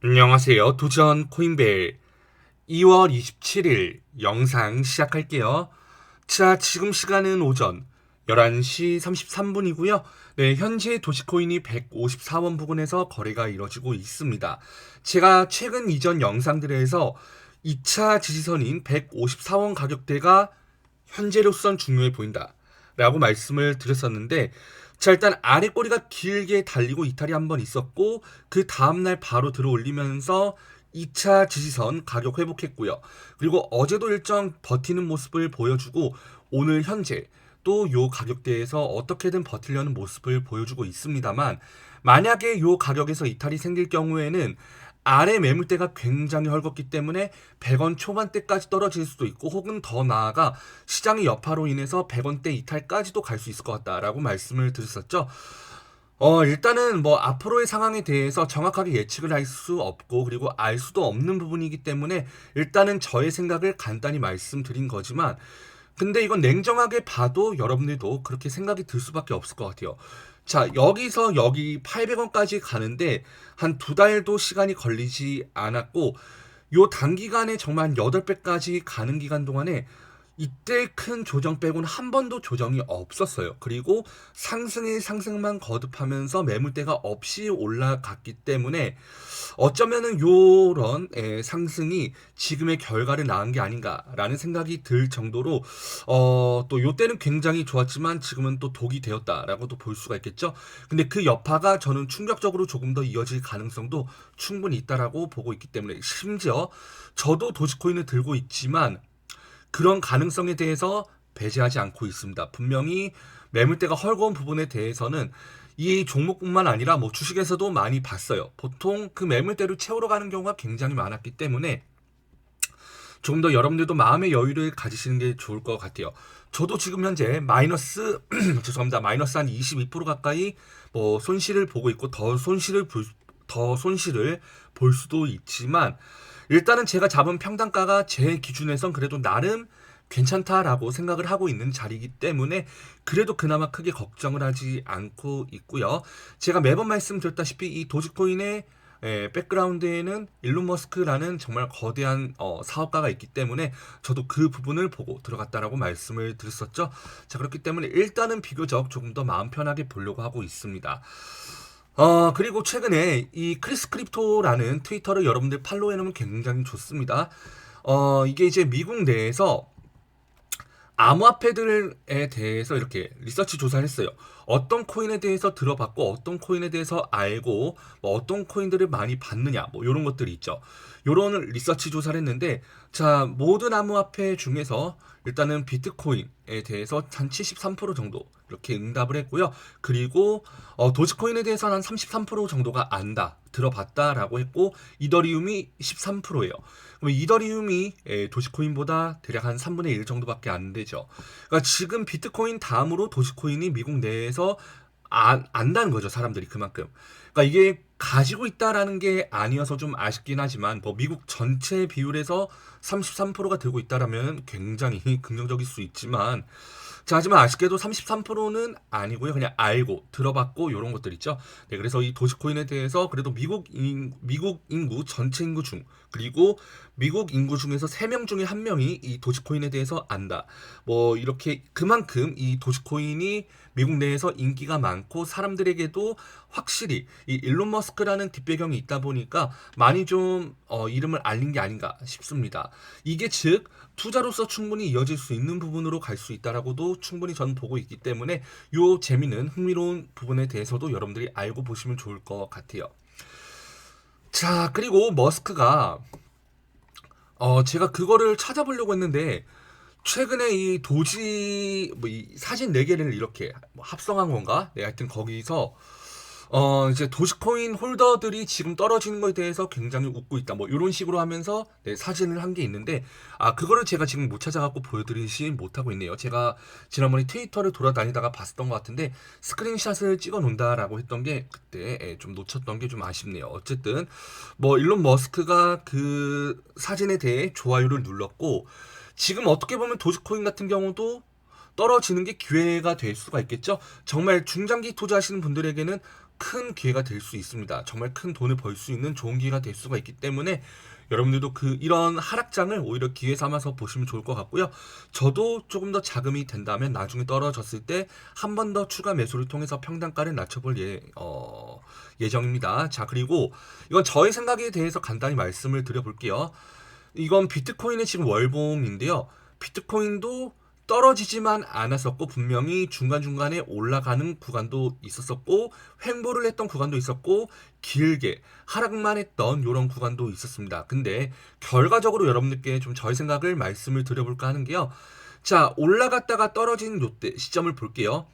안녕하세요. 도전 코인벨 2월 27일 영상 시작할게요. 자, 지금 시간은 오전 11시 33분이고요. 네, 현재 도시코인이 154원 부근에서 거래가 이뤄지고 있습니다. 제가 최근 이전 영상들에서 2차 지지선인 154원 가격대가 현재로선 중요해 보인다 라고 말씀을 드렸었는데, 자, 일단 아래 꼬리가 길게 달리고 이탈이 한번 있었고 그 다음날 바로 들어 올리면서 2차 지지선 가격 회복했고요. 그리고 어제도 일정 버티는 모습을 보여주고 오늘 현재 또 요 가격대에서 어떻게든 버티려는 모습을 보여주고 있습니다만, 만약에 요 가격에서 이탈이 생길 경우에는 아래 매물대가 굉장히 헐겁기 때문에 100원 초반대까지 떨어질 수도 있고, 혹은 더 나아가 시장의 여파로 인해서 100원대 이탈까지도 갈 수 있을 것 같다라고 말씀을 드렸었죠. 일단은 뭐 앞으로의 상황에 대해서 정확하게 예측을 할 수 없고 그리고 알 수도 없는 부분이기 때문에 일단은 저의 생각을 간단히 말씀드린 거지만, 근데 이건 냉정하게 봐도 여러분들도 그렇게 생각이 들 수밖에 없을 것 같아요. 자, 여기서 여기 800원까지 가는데 한 두 달도 시간이 걸리지 않았고, 요 단기간에 정말 한 8배까지 가는 기간 동안에 이때 큰 조정 빼고는 한 번도 조정이 없었어요. 그리고 상승의 상승만 거듭하면서 매물대가 없이 올라갔기 때문에 어쩌면은 요런 상승이 지금의 결과를 낳은 게 아닌가라는 생각이 들 정도로, 또 요때는 굉장히 좋았지만 지금은 또 독이 되었다라고도 볼 수가 있겠죠. 근데 그 여파가 저는 충격적으로 조금 더 이어질 가능성도 충분히 있다라고 보고 있기 때문에, 심지어 저도 도지코인을 들고 있지만 그런 가능성에 대해서 배제하지 않고 있습니다. 분명히 매물대가 헐거운 부분에 대해서는 이 종목뿐만 아니라 뭐 주식에서도 많이 봤어요. 보통 그 매물대로 채우러 가는 경우가 굉장히 많았기 때문에 조금 더 여러분들도 마음의 여유를 가지시는 게 좋을 것 같아요. 저도 지금 현재 마이너스 죄송합니다. 마이너스 한 22% 가까이 뭐 손실을 보고 있고, 더 손실을 볼 수도 있지만, 일단은 제가 잡은 평단가가 제 기준에선 그래도 나름 괜찮다라고 생각을 하고 있는 자리이기 때문에 그래도 그나마 크게 걱정을 하지 않고 있고요. 제가 매번 말씀드렸다시피 이 도지코인의 백그라운드에는 일론 머스크라는 정말 거대한 사업가가 있기 때문에 저도 그 부분을 보고 들어갔다라고 말씀을 드렸었죠. 자, 그렇기 때문에 일단은 비교적 조금 더 마음 편하게 보려고 하고 있습니다. 그리고 최근에 이 크리스 크립토라는 트위터를 여러분들 팔로우해 놓으면 굉장히 좋습니다. 이게 이제 미국 내에서 암호화폐들에 대해서 이렇게 리서치 조사를 했어요. 어떤 코인에 대해서 들어봤고 어떤 코인에 대해서 알고 뭐 어떤 코인들을 많이 봤느냐, 뭐 이런 것들이 있죠. 요런 리서치 조사를 했는데, 자, 모든 암호화폐 중에서 일단은 비트코인에 대해서 한 73% 정도 이렇게 응답을 했고요. 그리고 도지코인에 대해서는 한 33% 정도가 안다, 들어봤다라고 했고, 이더리움이 13%예요. 그럼 이더리움이 도시코인보다 대략 한 3분의 1 정도밖에 안 되죠. 그러니까 지금 비트코인 다음으로 도시코인이 미국 내에서 안다는 거죠, 사람들이 그만큼. 그러니까 이게 가지고 있다라는 게 아니어서 좀 아쉽긴 하지만, 뭐 미국 전체 비율에서 33%가 들고 있다라면 굉장히 긍정적일 수 있지만, 자, 하지만 아쉽게도 33%는 아니고요. 그냥 알고 들어봤고 이런 것들 있죠. 네, 그래서 이 도지코인에 대해서 그래도 미국 인구 전체 인구 중, 그리고 미국 인구 중에서 3명 중에 1명이 이 도지코인에 대해서 안다. 뭐 이렇게 그만큼 이 도지코인이 미국 내에서 인기가 많고 사람들에게도 확실히 이 일론 머스크라는 뒷배경이 있다 보니까 많이 좀 이름을 알린 게 아닌가 싶습니다. 이게 즉 투자로서 충분히 이어질 수 있는 부분으로 갈 수 있다라고도 충분히 저는 보고 있기 때문에 요 재미는 흥미로운 부분에 대해서도 여러분들이 알고 보시면 좋을 것 같아요. 자, 그리고 머스크가 제가 그거를 찾아보려고 했는데 최근에 이 도지 뭐 이 사진 4개를 이렇게 뭐 합성한 건가? 네, 하여튼 거기서 이제 도지코인 홀더들이 지금 떨어지는 거에 대해서 굉장히 웃고 있다, 뭐 이런 식으로 하면서 네, 사진을 한 게 있는데, 그거를 제가 지금 못 찾아갖고 보여드리지 못하고 있네요. 제가 지난번에 트위터를 돌아다니다가 봤었던 것 같은데 스크린샷을 찍어 놓는다라고 했던 게 그때 좀 놓쳤던 게 좀 아쉽네요. 어쨌든 뭐 일론 머스크가 그 사진에 대해 좋아요를 눌렀고, 지금 어떻게 보면 도지코인 같은 경우도 떨어지는 게 기회가 될 수가 있겠죠. 정말 중장기 투자하시는 분들에게는 큰 기회가 될 수 있습니다. 정말 큰 돈을 벌 수 있는 좋은 기회가 될 수가 있기 때문에 여러분들도 이런 하락장을 오히려 기회 삼아서 보시면 좋을 것 같고요. 저도 조금 더 자금이 된다면 나중에 떨어졌을 때 한 번 더 추가 매수를 통해서 평단가를 낮춰볼 예정입니다. 자, 그리고 이건 저의 생각에 대해서 간단히 말씀을 드려볼게요. 이건 비트코인의 지금 월봉인데요. 비트코인도 떨어지지만 않았었고 분명히 중간중간에 올라가는 구간도 있었었고 횡보를 했던 구간도 있었고 길게 하락만 했던 이런 구간도 있었습니다. 근데 결과적으로 여러분들께 좀 저의 생각을 말씀을 드려볼까 하는 게요. 자, 올라갔다가 떨어진 요때 시점을 볼게요.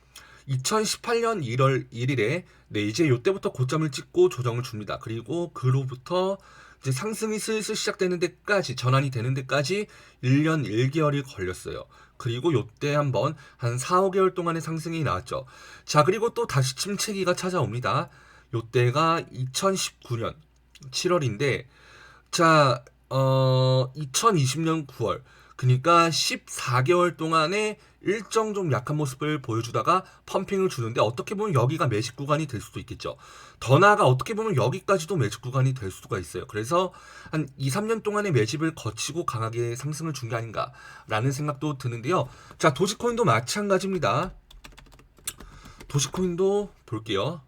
2018년 1월 1일에 이제 요때부터 고점을 찍고 조정을 줍니다. 그리고 그로부터 이제 상승이 슬슬 시작되는 데까지 전환이 되는 데까지 1년 1개월이 걸렸어요. 그리고 요때 한번 한 4, 5개월 동안의 상승이 나왔죠. 자, 그리고 또 다시 침체기가 찾아옵니다. 요때가 2019년 7월인데 자, 2020년 9월 그러니까 14개월 동안의 일정 좀 약한 모습을 보여주다가 펌핑을 주는데 어떻게 보면 여기가 매직 구간이 될 수도 있겠죠. 더 나아가 어떻게 보면 여기까지도 매직 구간이 될 수가 있어요. 그래서 한 2, 3년 동안의 매집을 거치고 강하게 상승을 준 게 아닌가라는 생각도 드는데요. 자, 도지코인도 마찬가지입니다. 도지코인도 볼게요.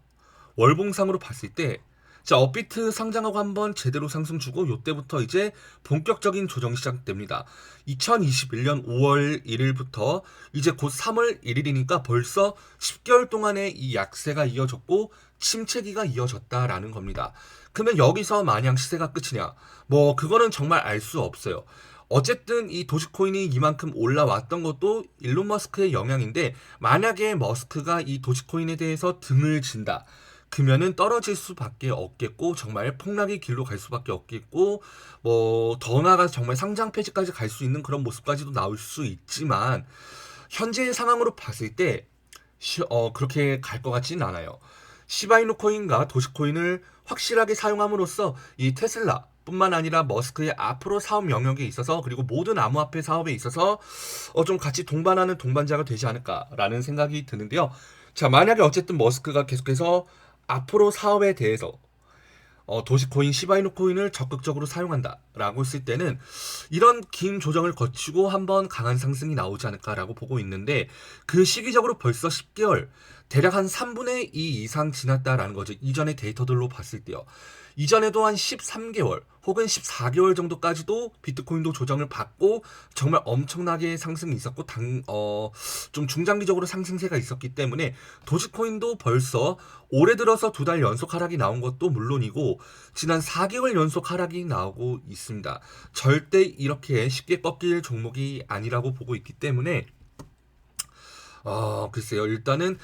월봉상으로 봤을 때 자, 업비트 상장하고 한번 제대로 상승 주고 요때부터 이제 본격적인 조정이 시작됩니다. 2021년 5월 1일부터 이제 곧 3월 1일이니까 벌써 10개월 동안의 이 약세가 이어졌고 침체기가 이어졌다라는 겁니다. 그러면 여기서 마냥 시세가 끝이냐? 뭐 그거는 정말 알 수 없어요. 어쨌든 이 도지코인이 이만큼 올라왔던 것도 일론 머스크의 영향인데 만약에 머스크가 이 도지코인에 대해서 등을 진다. 그러면은 떨어질 수밖에 없겠고 정말 폭락의 길로 갈 수밖에 없겠고 뭐 더 나아가서 정말 상장 폐지까지 갈 수 있는 그런 모습까지도 나올 수 있지만 현재의 상황으로 봤을 때 그렇게 갈 것 같지는 않아요. 시바이누 코인과 도지코인을 확실하게 사용함으로써 이 테슬라 뿐만 아니라 머스크의 앞으로 사업 영역에 있어서 그리고 모든 암호화폐 사업에 있어서 좀 같이 동반하는 동반자가 되지 않을까라는 생각이 드는데요. 자, 만약에 어쨌든 머스크가 계속해서 앞으로 사업에 대해서 도지코인, 시바이누 코인을 적극적으로 사용한다라고 했을 때는 이런 긴 조정을 거치고 한번 강한 상승이 나오지 않을까라고 보고 있는데 그 시기적으로 벌써 10개월, 대략 한 3분의 2 이상 지났다라는 거죠. 이전의 데이터들로 봤을 때요. 이전에도 한 13개월 혹은 14개월 정도까지도 비트코인도 조정을 받고 정말 엄청나게 상승이 있었고 좀 중장기적으로 상승세가 있었기 때문에 도지코인도 벌써 올해 들어서 2달 연속 하락이 나온 것도 물론이고 지난 4개월 연속 하락이 나오고 있습니다. 절대 이렇게 쉽게 꺾일 종목이 아니라고 보고 있기 때문에 글쎄요. 일단은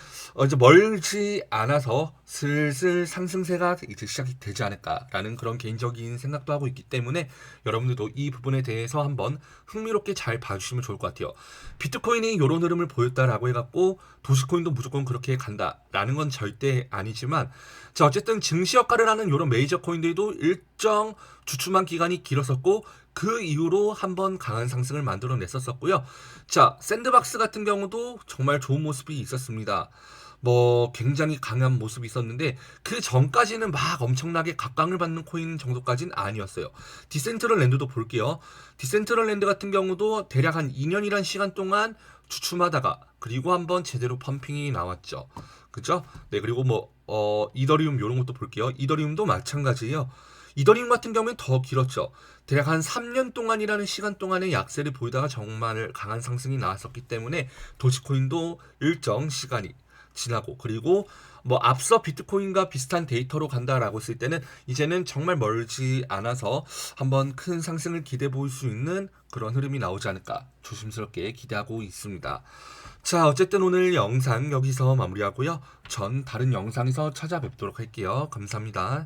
이제 멀지 않아서 슬슬 상승세가 이제 시작이 되지 않을까라는 그런 개인적인 생각도 하고 있기 때문에 여러분들도 이 부분에 대해서 한번 흥미롭게 잘 봐주시면 좋을 것 같아요. 비트코인이 이런 흐름을 보였다라고 해갖고 도지코인도 무조건 그렇게 간다라는 건 절대 아니지만 자, 어쨌든 증시 역할을 하는 이런 메이저 코인들도 일정 주춤한 기간이 길었었고 그 이후로 한번 강한 상승을 만들어냈었고요. 자, 샌드박스 같은 경우도 정말 좋은 모습이 있었습니다. 뭐 굉장히 강한 모습이 있었는데 그 전까지는 막 엄청나게 각광을 받는 코인 정도까지는 아니었어요. 디센트럴랜드도 볼게요. 디센트럴랜드 같은 경우도 대략 한 2년이란 시간 동안 주춤하다가 그리고 한번 제대로 펌핑이 나왔죠. 그죠? 네, 그리고 뭐 이더리움 이런 것도 볼게요. 이더리움도 마찬가지예요. 이더리움 같은 경우는 더 길었죠. 대략 한 3년 동안이라는 시간 동안의 약세를 보이다가 정말 강한 상승이 나왔었기 때문에 도지코인도 일정 시간이 지나고 그리고 뭐 앞서 비트코인과 비슷한 데이터로 간다라고 했을 때는 이제는 정말 멀지 않아서 한번 큰 상승을 기대해 볼 수 있는 그런 흐름이 나오지 않을까 조심스럽게 기대하고 있습니다. 자, 어쨌든 오늘 영상 여기서 마무리하고요. 전 다른 영상에서 찾아뵙도록 할게요. 감사합니다.